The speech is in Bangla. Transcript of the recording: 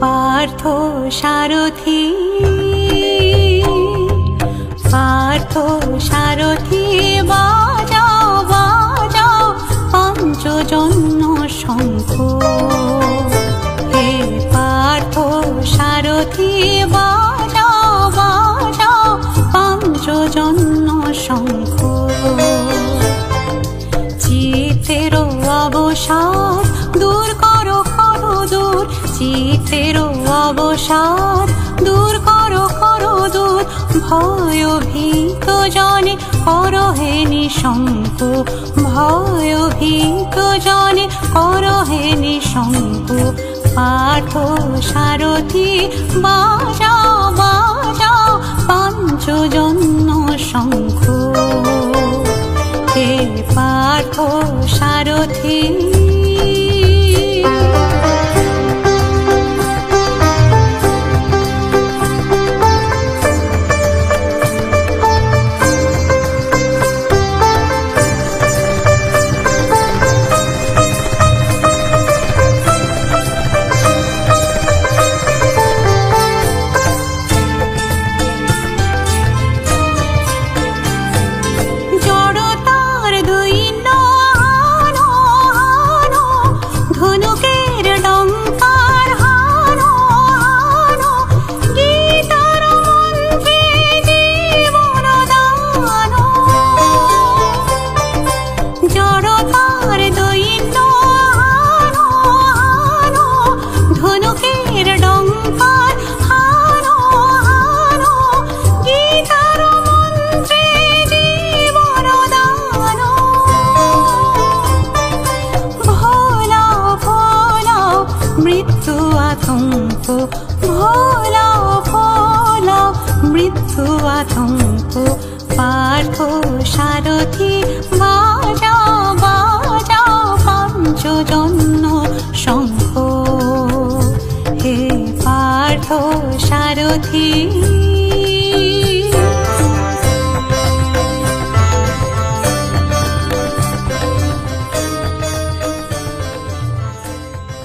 পার্থ সারথি, পার্থ সারথি বাজাও বাজাও পঞ্চজন্য শঙ্খ। হে পার্থ সারথি বাজাও বাজাও পঞ্চজন্য শঙ্খ। চিতের অবসাদ দূর করো করো দূর, চিতের অবসাদ দূর করো করো দূর। ভয়ভীত জনে করো হে নিঃশঙ্ক, ভয়ভীত জনে করো হে নিঃশঙ্ক। পার্থ সারথি বাজাও বাজাও পঞ্চজন্য শঙ্খ। হে পার্থ সারথি। মৃত্যু আতঙ্ক ভোলাও ভোলাও মৃত্যু আতঙ্ক। পার্থ সারথি বাজাও বাজাও পঞ্চজন্য শঙ্খ। হে পার্থ সারথি।